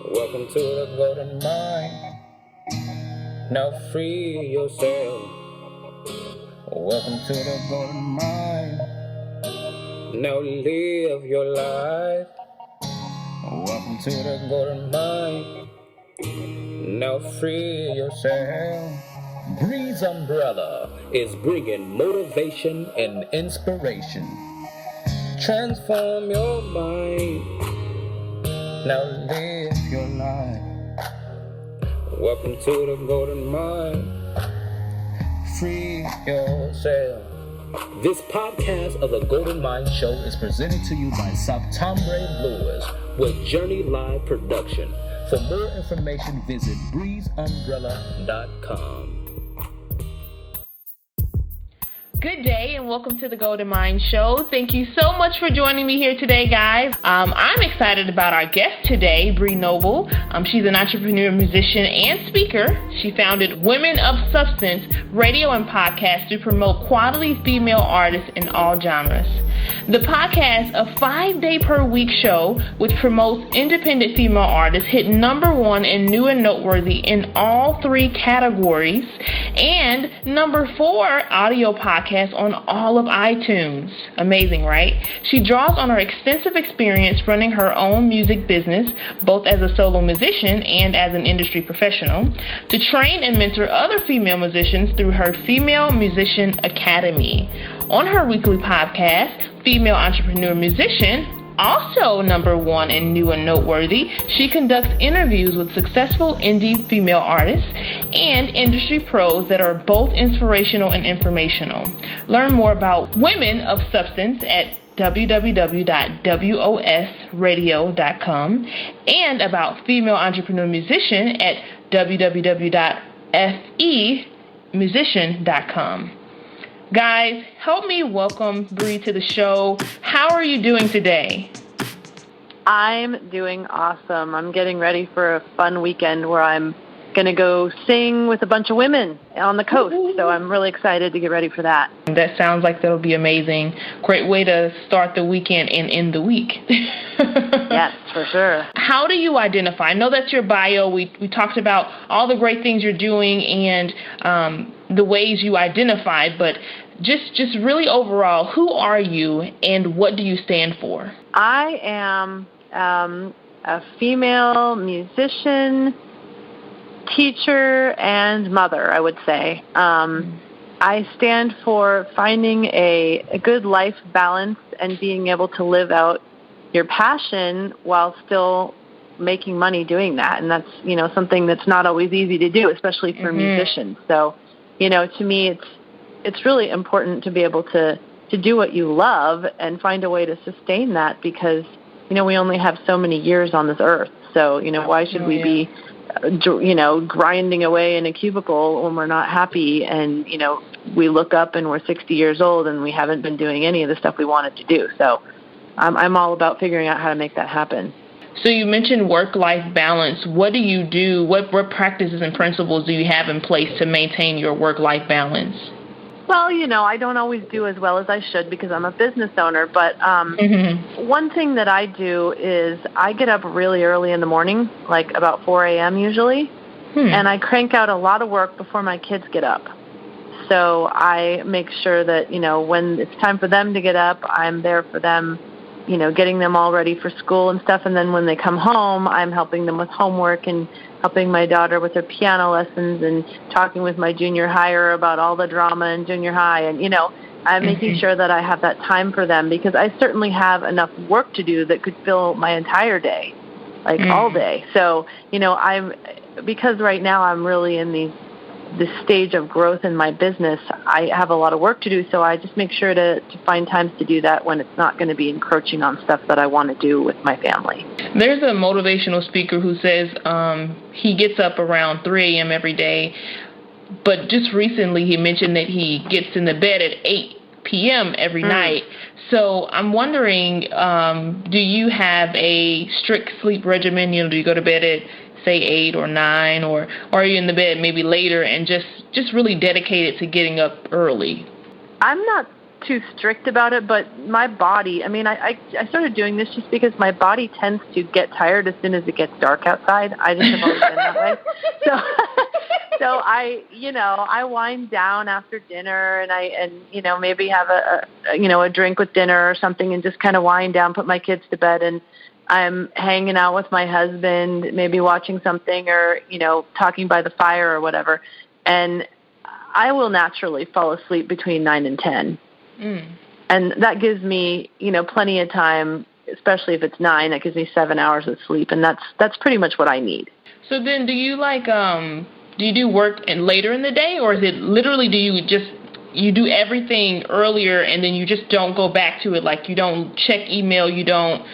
Welcome to the golden mind. Now free yourself. Welcome to the golden mind. Now live your life. Welcome to the golden mind. Now free yourself. Bresumbrella is bringing motivation and inspiration. Transform your mind. Now live your life. Welcome to the golden mind. Free yourself. This podcast of the Golden Mind Show is presented to you by Septembre with Journey Live Production. For more information, visit Bresumbrella.com. Good day and welcome to the Golden Mind Show. Thank you so much for joining me here today, guys. I'm excited about our guest today, Bree Noble. She's an entrepreneur, musician, and speaker. She founded Women of Substance radio and podcast to promote quality female artists in all genres. The podcast, a 5-day-per-week show which promotes independent female artists, hit number 1 in new and noteworthy in all 3 categories, and number 4 audio podcast on all of iTunes. Amazing, right? She draws on her extensive experience running her own music business, both as a solo musician and as an industry professional, to train and mentor other female musicians through her Female Musician Academy. On her weekly podcast, Female Entrepreneur Musician, also number 1 in new and noteworthy, she conducts interviews with successful indie female artists and industry pros that are both inspirational and informational. Learn more about Women of Substance at www.wosradio.com and about Female Entrepreneur Musician at www.femusician.com. Guys, help me welcome Bree to the show. How are you doing today? I'm doing awesome. I'm getting ready for a fun weekend where I'm going to go sing with a bunch of women on the coast. So I'm really excited to get ready for that. That sounds like that'll be amazing. Great way to start the weekend and end the week. Yes, for sure. How do you identify? I know that's your bio. We talked about all the great things you're doing and the ways you identify, but just really overall, who are you and what do you stand for? I am a female musician, teacher, and mother, I would say. I stand for finding a good life balance and being able to live out your passion while still making money doing that. And that's, something that's not always easy to do, especially for musicians. So, to me, it's really important to be able to do what you love and find a way to sustain that because, we only have so many years on this earth. So, why should we be grinding away in a cubicle when we're not happy and, we look up and we're 60 years old and we haven't been doing any of the stuff we wanted to do. So I'm all about figuring out how to make that happen. So you mentioned work-life balance. What do you do? What practices and principles do you have in place to maintain your work-life balance? Well, I don't always do as well as I should because I'm a business owner. But one thing that I do is I get up really early in the morning, like about 4 a.m. usually, and I crank out a lot of work before my kids get up. So I make sure that, when it's time for them to get up, I'm there for them, getting them all ready for school and stuff. And then when they come home, I'm helping them with homework and helping my daughter with her piano lessons and talking with my junior higher about all the drama in junior high. And, I'm making sure that I have that time for them because I certainly have enough work to do that could fill my entire day, like all day. So, because right now I'm really in this stage of growth in my business, I have a lot of work to do, so I just make sure to find times to do that when it's not going to be encroaching on stuff that I want to do with my family. There's a motivational speaker who says he gets up around 3 a.m. every day, but just recently he mentioned that he gets in the bed at 8 p.m. every night. So I'm wondering, do you have a strict sleep regimen? Do you go to bed at say 8 or 9, or are you in the bed maybe later and just really dedicated to getting up early? I'm not too strict about it, but my body, I mean, I started doing this just because my body tends to get tired as soon as it gets dark outside. I just have always been that way. So I wind down after dinner and maybe have a drink with dinner or something and just kind of wind down, put my kids to bed, and I'm hanging out with my husband, maybe watching something or, talking by the fire or whatever. And I will naturally fall asleep between 9 and 10. And that gives me, plenty of time, especially if it's 9, that gives me 7 hours of sleep. And that's pretty much what I need. So then do you do you do work later in the day, or is it literally you do everything earlier and then you just don't go back to it? Like you don't check email, you don't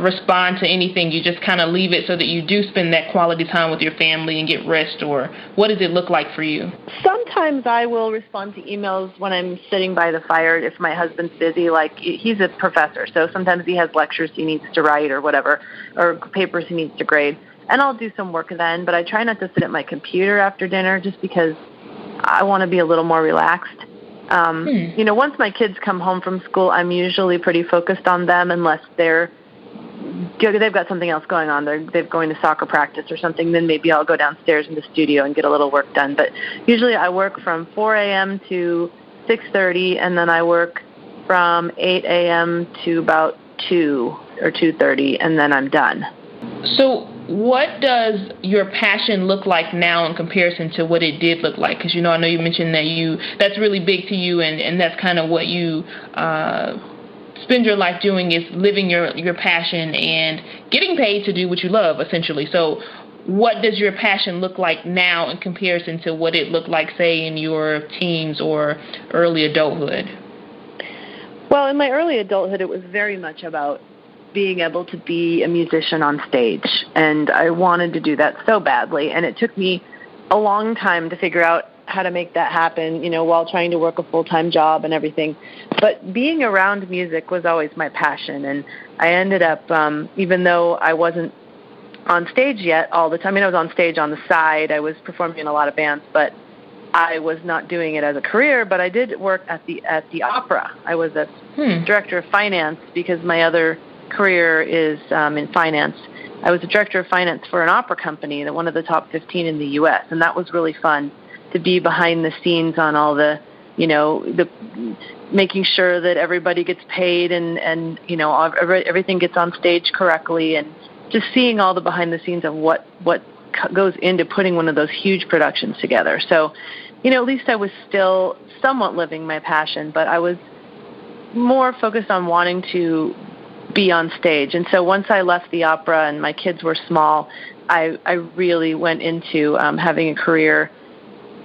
respond to anything, you just kind of leave it so that you do spend that quality time with your family and get rest? Or what does it look like for you? Sometimes I will respond to emails when I'm sitting by the fire if my husband's busy. Like, he's a professor, so sometimes he has lectures he needs to write or whatever, or papers he needs to grade. And I'll do some work then, but I try not to sit at my computer after dinner just because I want to be a little more relaxed. Once my kids come home from school, I'm usually pretty focused on them unless they've got something else going on. They're going to soccer practice or something, then maybe I'll go downstairs in the studio and get a little work done. But usually I work from 4 a.m. to 6:30, and then I work from 8 a.m. to about 2 or 2:30, and then I'm done. So what does your passion look like now in comparison to what it did look like? Because, I know you mentioned that that's really big to you, and that's kind of what you spend your life doing, is living your passion and getting paid to do what you love, essentially. So what does your passion look like now in comparison to what it looked like, say, in your teens or early adulthood? Well, in my early adulthood, it was very much about being able to be a musician on stage, and I wanted to do that so badly, and it took me a long time to figure out how to make that happen, while trying to work a full-time job and everything. But being around music was always my passion, and I ended up, even though I wasn't on stage yet all the time, I was on stage on the side, I was performing in a lot of bands, but I was not doing it as a career. But I did work at the opera. I was a director of finance because my other career is in finance. I was a director of finance for an opera company, one of the top 15 in the U.S., and that was really fun to be behind the scenes on all the, the making sure that everybody gets paid and everything gets on stage correctly, and just seeing all the behind the scenes of what goes into putting one of those huge productions together. So, at least I was still somewhat living my passion, but I was more focused on wanting to be on stage. And so once I left the opera and my kids were small, I really went into having a career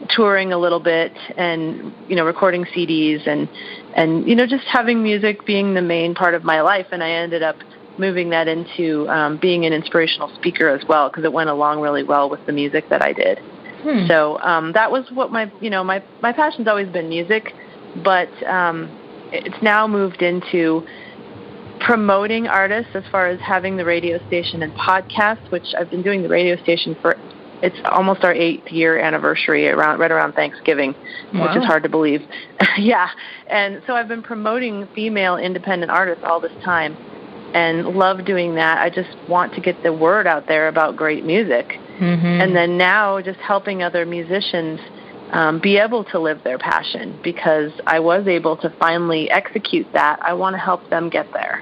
touring a little bit and, recording CDs and just having music being the main part of my life. And I ended up moving that into being an inspirational speaker as well, because it went along really well with the music that I did. So that was what my passion's always been music, but it's now moved into promoting artists as far as having the radio station and podcasts, which I've been doing the radio station for, it's almost our 8th year anniversary right around Thanksgiving, wow, which is hard to believe. Yeah. And so I've been promoting female independent artists all this time and love doing that. I just want to get the word out there about great music. And then now just helping other musicians be able to live their passion, because I was able to finally execute that. I want to help them get there.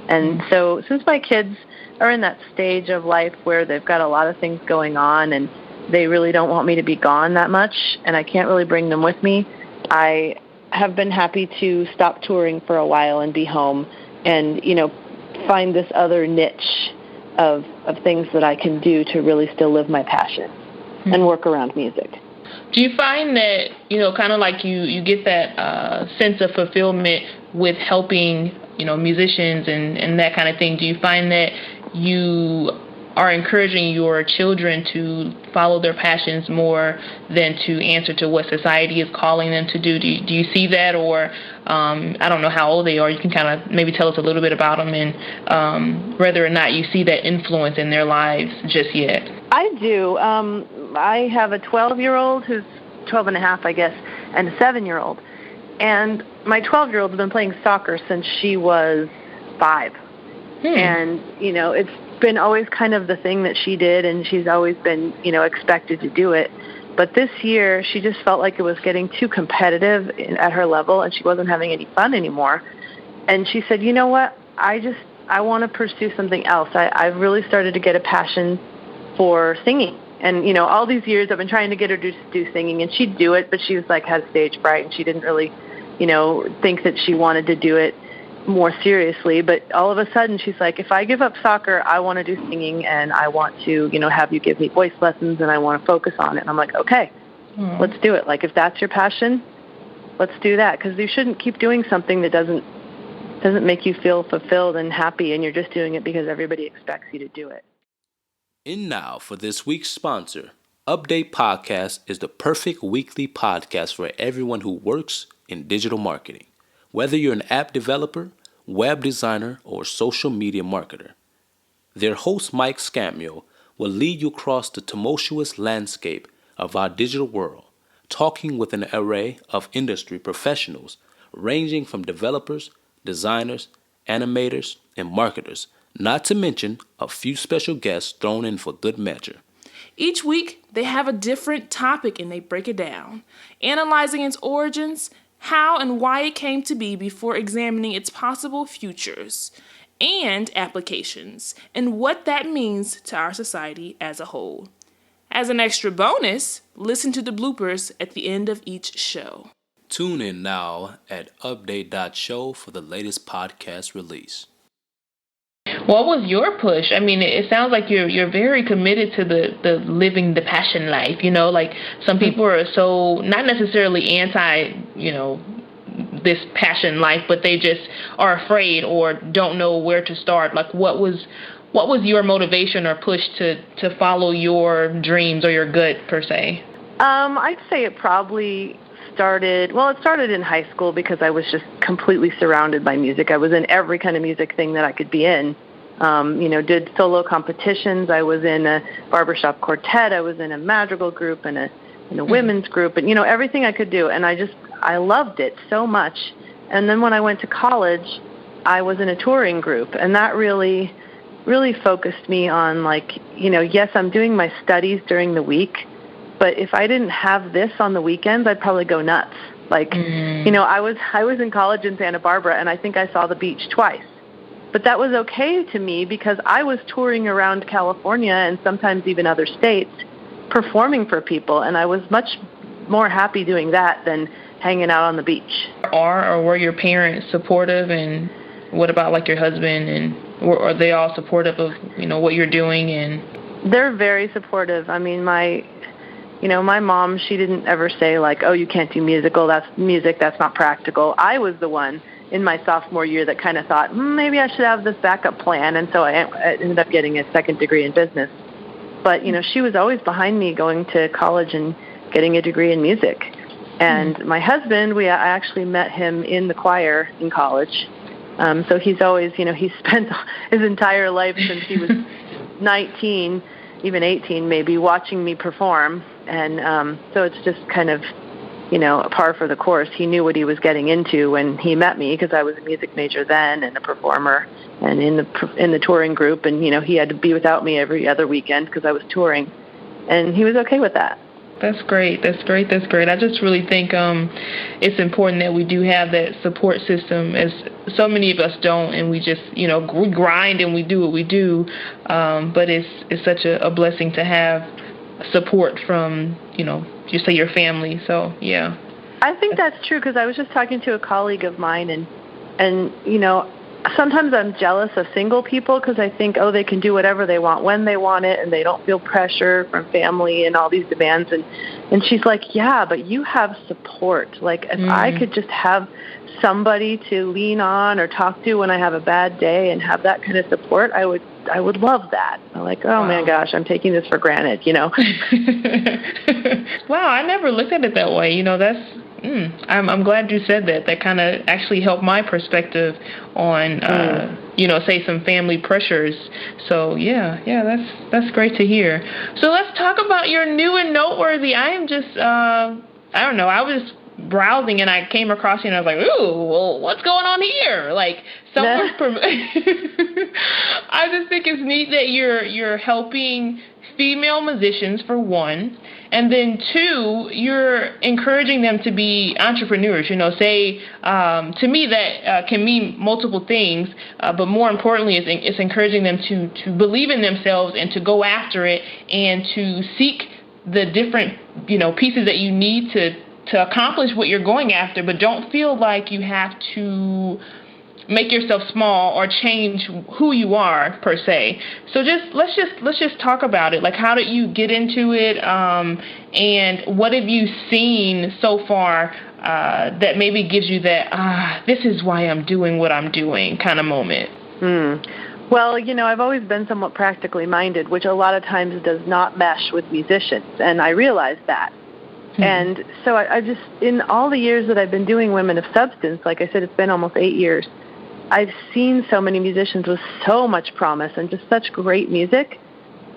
And so since my kids are in that stage of life where they've got a lot of things going on and they really don't want me to be gone that much, and I can't really bring them with me, I have been happy to stop touring for a while and be home and, find this other niche of things that I can do to really still live my passion and work around music. Do you find that, kind of like you get that sense of fulfillment with helping, musicians and that kind of thing? Do you find that you are encouraging your children to follow their passions more than to answer to what society is calling them to do? Do you see that? Or I don't know how old they are. You can kind of maybe tell us a little bit about them and whether or not you see that influence in their lives just yet. I do. I have a 12-year-old who's 12 and a half, I guess, and a 7-year-old. And my 12-year-old's been playing soccer since she was 5. And, it's been always kind of the thing that she did, and she's always been, expected to do it. But this year, she just felt like it was getting too competitive at her level, and she wasn't having any fun anymore. And she said, you know what, I want to pursue something else. I've really started to get a passion for singing. And, all these years I've been trying to get her to do singing, and she'd do it, but she was like, had stage fright, and she didn't really, think that she wanted to do it more seriously. But all of a sudden she's like, if I give up soccer, I want to do singing, and I want to, have you give me voice lessons, and I want to focus on it. And I'm like, okay, let's do it. Like, if that's your passion, let's do that. Because you shouldn't keep doing something that doesn't make you feel fulfilled and happy, and you're just doing it because everybody expects you to do it. And now for this week's sponsor. Update Podcast is the perfect weekly podcast for everyone who works in digital marketing. Whether you're an app developer, web designer, or social media marketer. Their host, Mike Scamio, will lead you across the tumultuous landscape of our digital world, talking with an array of industry professionals ranging from developers, designers, animators, and marketers, not to mention a few special guests thrown in for good measure. Each week, they have a different topic and they break it down, analyzing its origins, how and why it came to be before examining its possible futures and applications, and what that means to our society as a whole. As an extra bonus, listen to the bloopers at the end of each show. Tune in now at update.show for the latest podcast release. What was your push? I mean, it sounds like you're very committed to the living the passion life, like some people are so not necessarily anti, this passion life, but they just are afraid or don't know where to start. Like, what was your motivation or push to follow your dreams or your gut per se? I'd say it probably started in high school because I was just completely surrounded by music. I was in every kind of music thing that I could be in. Did solo competitions. I was in a barbershop quartet. I was in a madrigal group and a women's group, and everything I could do. And I loved it so much. And then when I went to college, I was in a touring group, and that really, really focused me on yes, I'm doing my studies during the week, but if I didn't have this on the weekends, I'd probably go nuts. I was in college in Santa Barbara, and I think I saw the beach twice. But that was okay to me because I was touring around California and sometimes even other states performing for people, and I was much more happy doing that than hanging out on the beach. Were your parents supportive, and what about your husband, and are they all supportive of what you're doing? And they're very supportive. I mean, my mom, she didn't ever say oh, you can't do music, that's not practical. I was the one in my sophomore year that kind of thought, maybe I should have this backup plan, and so I ended up getting a second degree in business. But, she was always behind me going to college and getting a degree in music. And my husband, I actually met him in the choir in college. So he's always, he spent his entire life since he was 19, even 18 maybe, watching me perform. And so it's just kind of, a par for the course. He knew what he was getting into when he met me because I was a music major then and a performer and in the touring group. And, he had to be without me every other weekend because I was touring. And he was okay with that. That's great. That's great. I just really think it's important that we do have that support system, as so many of us don't, and we just, we grind and we do what we do. But it's such a blessing to have support from, you say your family. So, yeah. I think that's true because I was just talking to a colleague of mine, and sometimes I'm jealous of single people because I think, they can do whatever they want when they want it, and they don't feel pressure from family and all these demands. And she's like, yeah, but you have support. If I could just have somebody to lean on or talk to when I have a bad day and have that kind of support, I would love that. I'm like, oh, my gosh, I'm taking this for granted, Wow, I never looked at it that way. That's I'm glad you said that. That kind of actually helped my perspective on, say some family pressures. So yeah, that's great to hear. So let's talk about your new and noteworthy. I am just, I don't know. I was browsing and I came across you and I was like, ooh, well, what's going on here? Like, someone's I just think it's neat that you're helping female musicians, for one, and then two, you're encouraging them to be entrepreneurs. Say, to me that can mean multiple things, but more importantly, it's encouraging them to believe in themselves and to go after it and to seek the different, pieces that you need to accomplish what you're going after, but don't feel like you have to make yourself small or change who you are per se. So let's just talk about it. Like, how did you get into it, and what have you seen so far that maybe gives you that this is why I'm doing what I'm doing kind of moment? Well, I've always been somewhat practically minded, which a lot of times does not mesh with musicians, and I realized that. And so I just, in all the years that I've been doing Women of Substance, like I said, it's been almost 8 years, I've seen so many musicians with so much promise and just such great music,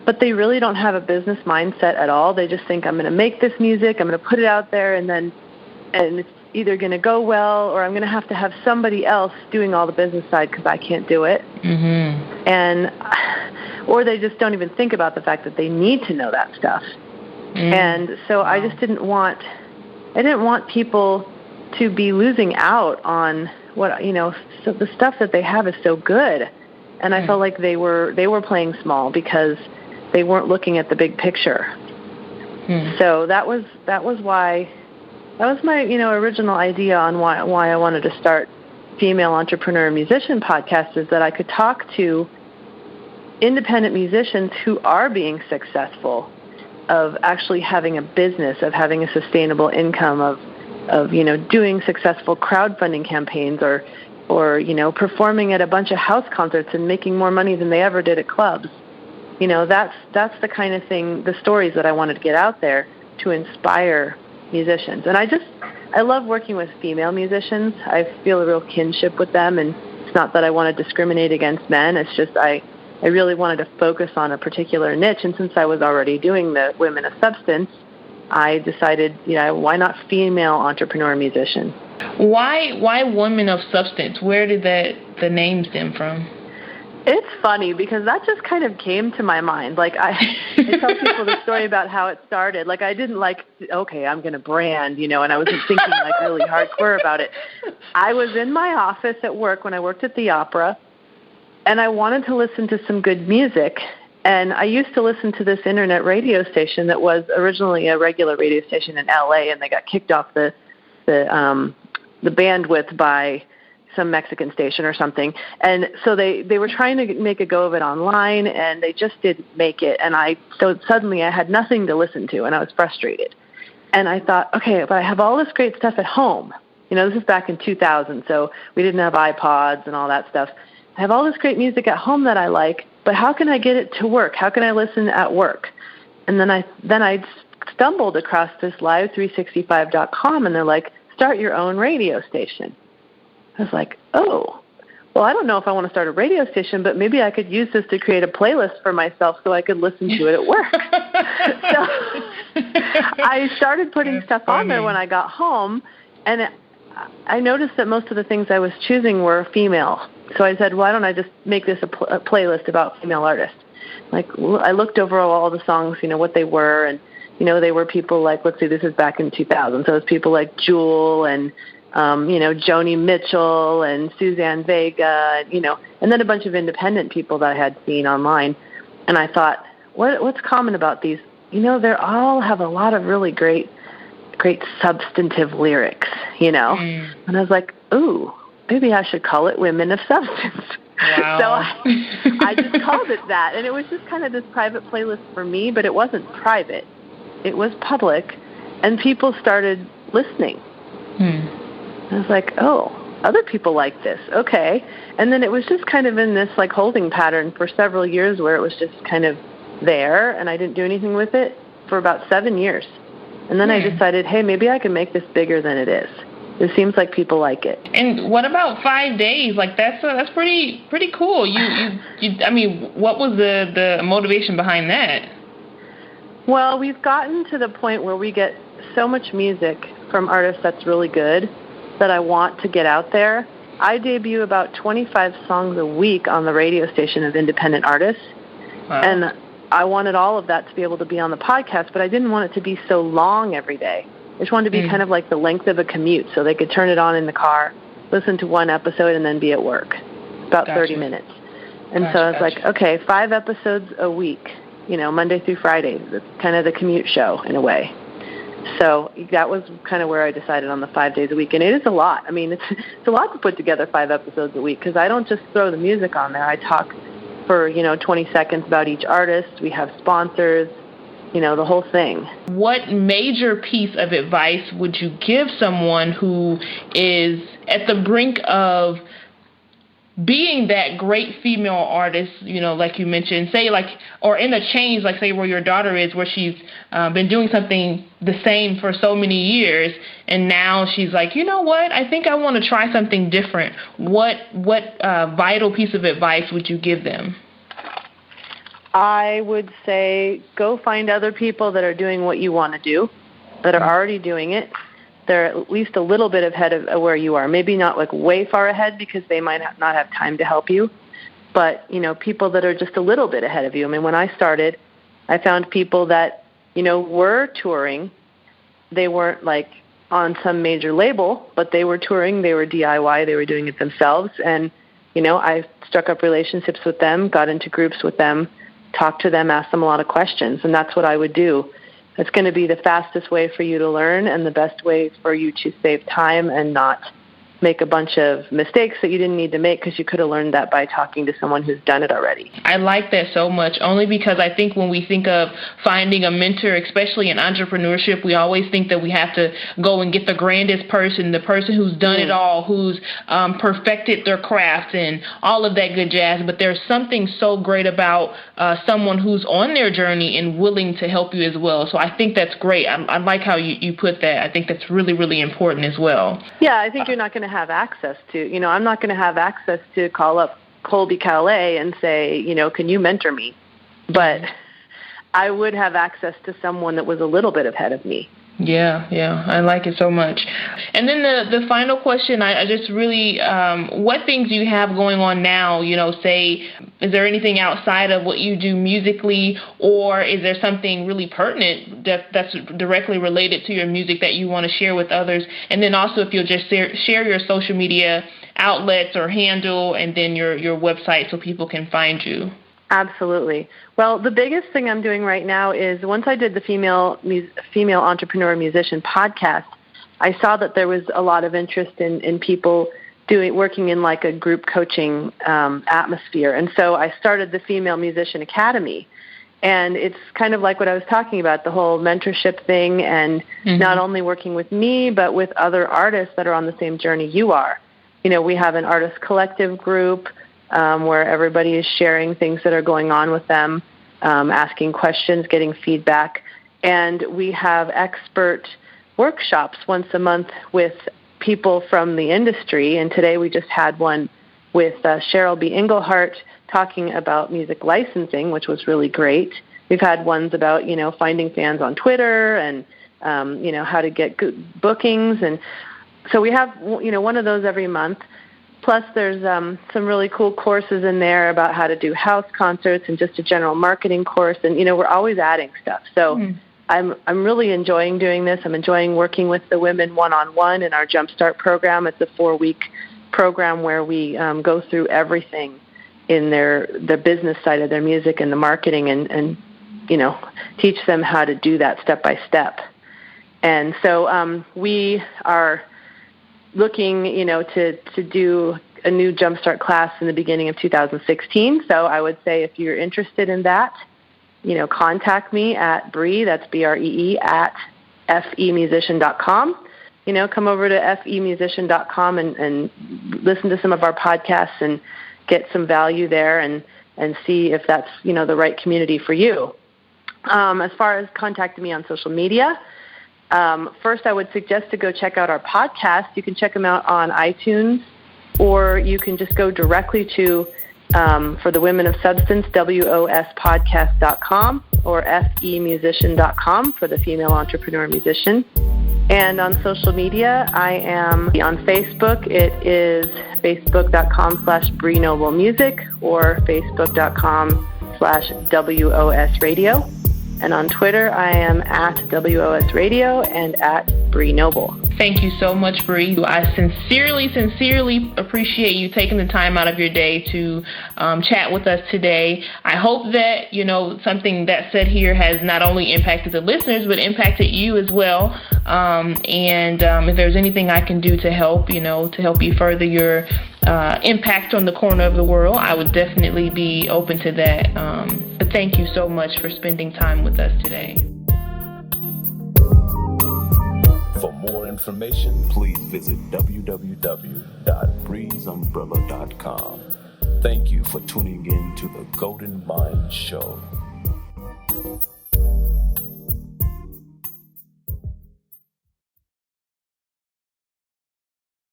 but they really don't have a business mindset at all. They just think, I'm going to make this music, I'm going to put it out there, and it's either going to go well or I'm going to have somebody else doing all the business side because I can't do it. Or they just don't even think about the fact that they need to know that stuff. And so I just didn't want people to be losing out on what, so the stuff that they have is so good. And I felt like they were playing small because they weren't looking at the big picture. So that was my, original idea on why I wanted to start Female Entrepreneur Musician Podcast, is that I could talk to independent musicians who are being successful, of actually having a business, of having a sustainable income, of doing successful crowdfunding campaigns, or performing at a bunch of house concerts and making more money than they ever did at clubs. That's the kind of thing, the stories that I wanted to get out there to inspire musicians. And I love working with female musicians. I feel a real kinship with them, and it's not that I want to discriminate against men. It's just I really wanted to focus on a particular niche, and since I was already doing the Women of Substance, I decided, why not female entrepreneur musician? Why Women of Substance? Where did the name stem from? It's funny because that just kind of came to my mind. Like I tell people the story about how it started. Like I didn't okay, I'm going to brand, and I wasn't thinking really hardcore about it. I was in my office at work when I worked at the opera, and I wanted to listen to some good music. And I used to listen to this internet radio station that was originally a regular radio station in L.A., and they got kicked off the bandwidth by some Mexican station or something. And so they were trying to make a go of it online, and they just didn't make it. And so suddenly I had nothing to listen to, and I was frustrated. And I thought, okay, but I have all this great stuff at home. This is back in 2000, so we didn't have iPods and all that stuff. I have all this great music at home that I like, but how can I get it to work? How can I listen at work? And then I stumbled across this live365.com, and they're like, start your own radio station. I was like, oh, well, I don't know if I want to start a radio station, but maybe I could use this to create a playlist for myself so I could listen to it at work. So I started putting stuff on there when I got home, and I noticed that most of the things I was choosing were female. So I said, why don't I just make this a playlist about female artists? Like, I looked over all the songs, what they were, and, they were people like, let's see, this is back in 2000. So it was people like Jewel and, Joni Mitchell and Suzanne Vega, and then a bunch of independent people that I had seen online. And I thought, what's common about these? They all have a lot of really great substantive lyrics, And I was like, ooh, maybe I should call it Women of Substance. Wow. So I just called it that. And it was just kind of this private playlist for me, but it wasn't private. It was public, and people started listening. I was like, oh, other people like this. Okay. And then it was just kind of in this holding pattern for several years where it was just kind of there, and I didn't do anything with it for about 7 years. And then I decided, hey, maybe I can make this bigger than it is. It seems like people like it. And what about 5 days? That's pretty cool. I mean, what was the motivation behind that? Well, we've gotten to the point where we get so much music from artists that's really good that I want to get out there. I debut about 25 songs a week on the radio station of independent artists. Wow. And I wanted all of that to be able to be on the podcast, but I didn't want it to be so long every day. I just wanted to be kind of like the length of a commute, so they could turn it on in the car, listen to one episode, and then be at work, about 30 minutes. And so I was like, okay, 5 episodes a week, Monday through Friday. That's kind of the commute show in a way. So that was kind of where I decided on the 5 days a week. And it is a lot. I mean, it's a lot to put together 5 episodes a week, because I don't just throw the music on there. I talk for, 20 seconds about each artist. We have sponsors, the whole thing. What major piece of advice would you give someone who is at the brink of being that great female artist, like you mentioned, say or in a change, like say where your daughter is, where she's been doing something the same for so many years, and now she's like, you know what, I think I want to try something different. What vital piece of advice would you give them? I would say go find other people that are doing what you want to do, that are already doing it. They're at least a little bit ahead of where you are. Maybe not like way far ahead, because they might not have time to help you. But, people that are just a little bit ahead of you. I mean, when I started, I found people that, were touring. They weren't like on some major label, but they were touring. They were DIY. They were doing it themselves. And, I struck up relationships with them, got into groups with them, talked to them, asked them a lot of questions. And that's what I would do. It's going to be the fastest way for you to learn and the best way for you to save time and not make a bunch of mistakes that you didn't need to make, because you could have learned that by talking to someone who's done it already. I like that so much, only because I think when we think of finding a mentor, especially in entrepreneurship, we always think that we have to go and get the grandest person, the person who's done it all, who's perfected their craft and all of that good jazz. But there's something so great about someone who's on their journey and willing to help you as well. So I think that's great. I like how you put that. I think that's really, really important as well. Yeah, I think you're not going to have access to, I'm not going to have access to call up Colby Calais and say, can you mentor me? But I would have access to someone that was a little bit ahead of me. Yeah, I like it so much. And then the final question, I just really, what things do you have going on now? Say, is there anything outside of what you do musically, or is there something really pertinent that's directly related to your music that you want to share with others? And then also, if you'll just share your social media outlets or handle, and then your website so people can find you. Absolutely. Well, the biggest thing I'm doing right now is, once I did the female entrepreneur musician podcast, I saw that there was a lot of interest in people working in like a group coaching atmosphere. And so I started the Female Musician Academy. And it's kind of like what I was talking about, the whole mentorship thing, and not only working with me, but with other artists that are on the same journey you are. We have an artist collective group where everybody is sharing things that are going on with them, asking questions, getting feedback. And we have expert workshops once a month with people from the industry. And today we just had one with Cheryl B. Englehart talking about music licensing, which was really great. We've had ones about, finding fans on Twitter and, how to get good bookings. And so we have, one of those every month. Plus, there's some really cool courses in there about how to do house concerts and just a general marketing course. And, we're always adding stuff. So I'm really enjoying doing this. I'm enjoying working with the women one-on-one in our Jumpstart program. It's a 4-week program where we go through everything in their business side of their music and the marketing and teach them how to do that step by step. And so we are looking, to do a new Jumpstart class in the beginning of 2016. So I would say, if you're interested in that, contact me at Bree, that's Bree, at femusician.com. Come over to femusician.com and listen to some of our podcasts and get some value there and see if that's, the right community for you. As far as contacting me on social media, first, I would suggest to go check out our podcast. You can check them out on iTunes, or you can just go directly to, for the Women of Substance, wospodcast.com, or femusician.com for the Female Entrepreneur Musician. And on social media, I am on Facebook. It is facebook.com/Bree Noble Music or facebook.com/WOS Radio. And on Twitter, I am at WOS Radio and at Bree Noble. Thank you so much, Bree. I sincerely appreciate you taking the time out of your day to chat with us today. I hope that, something that's said here has not only impacted the listeners, but impacted you as well. And if there's anything I can do to help you further your impact on the corner of the world, I would definitely be open to that. But thank you so much for spending time with us today. For more information, please visit www.bresumbrella.com. Thank you for tuning in to the Golden Mind Show.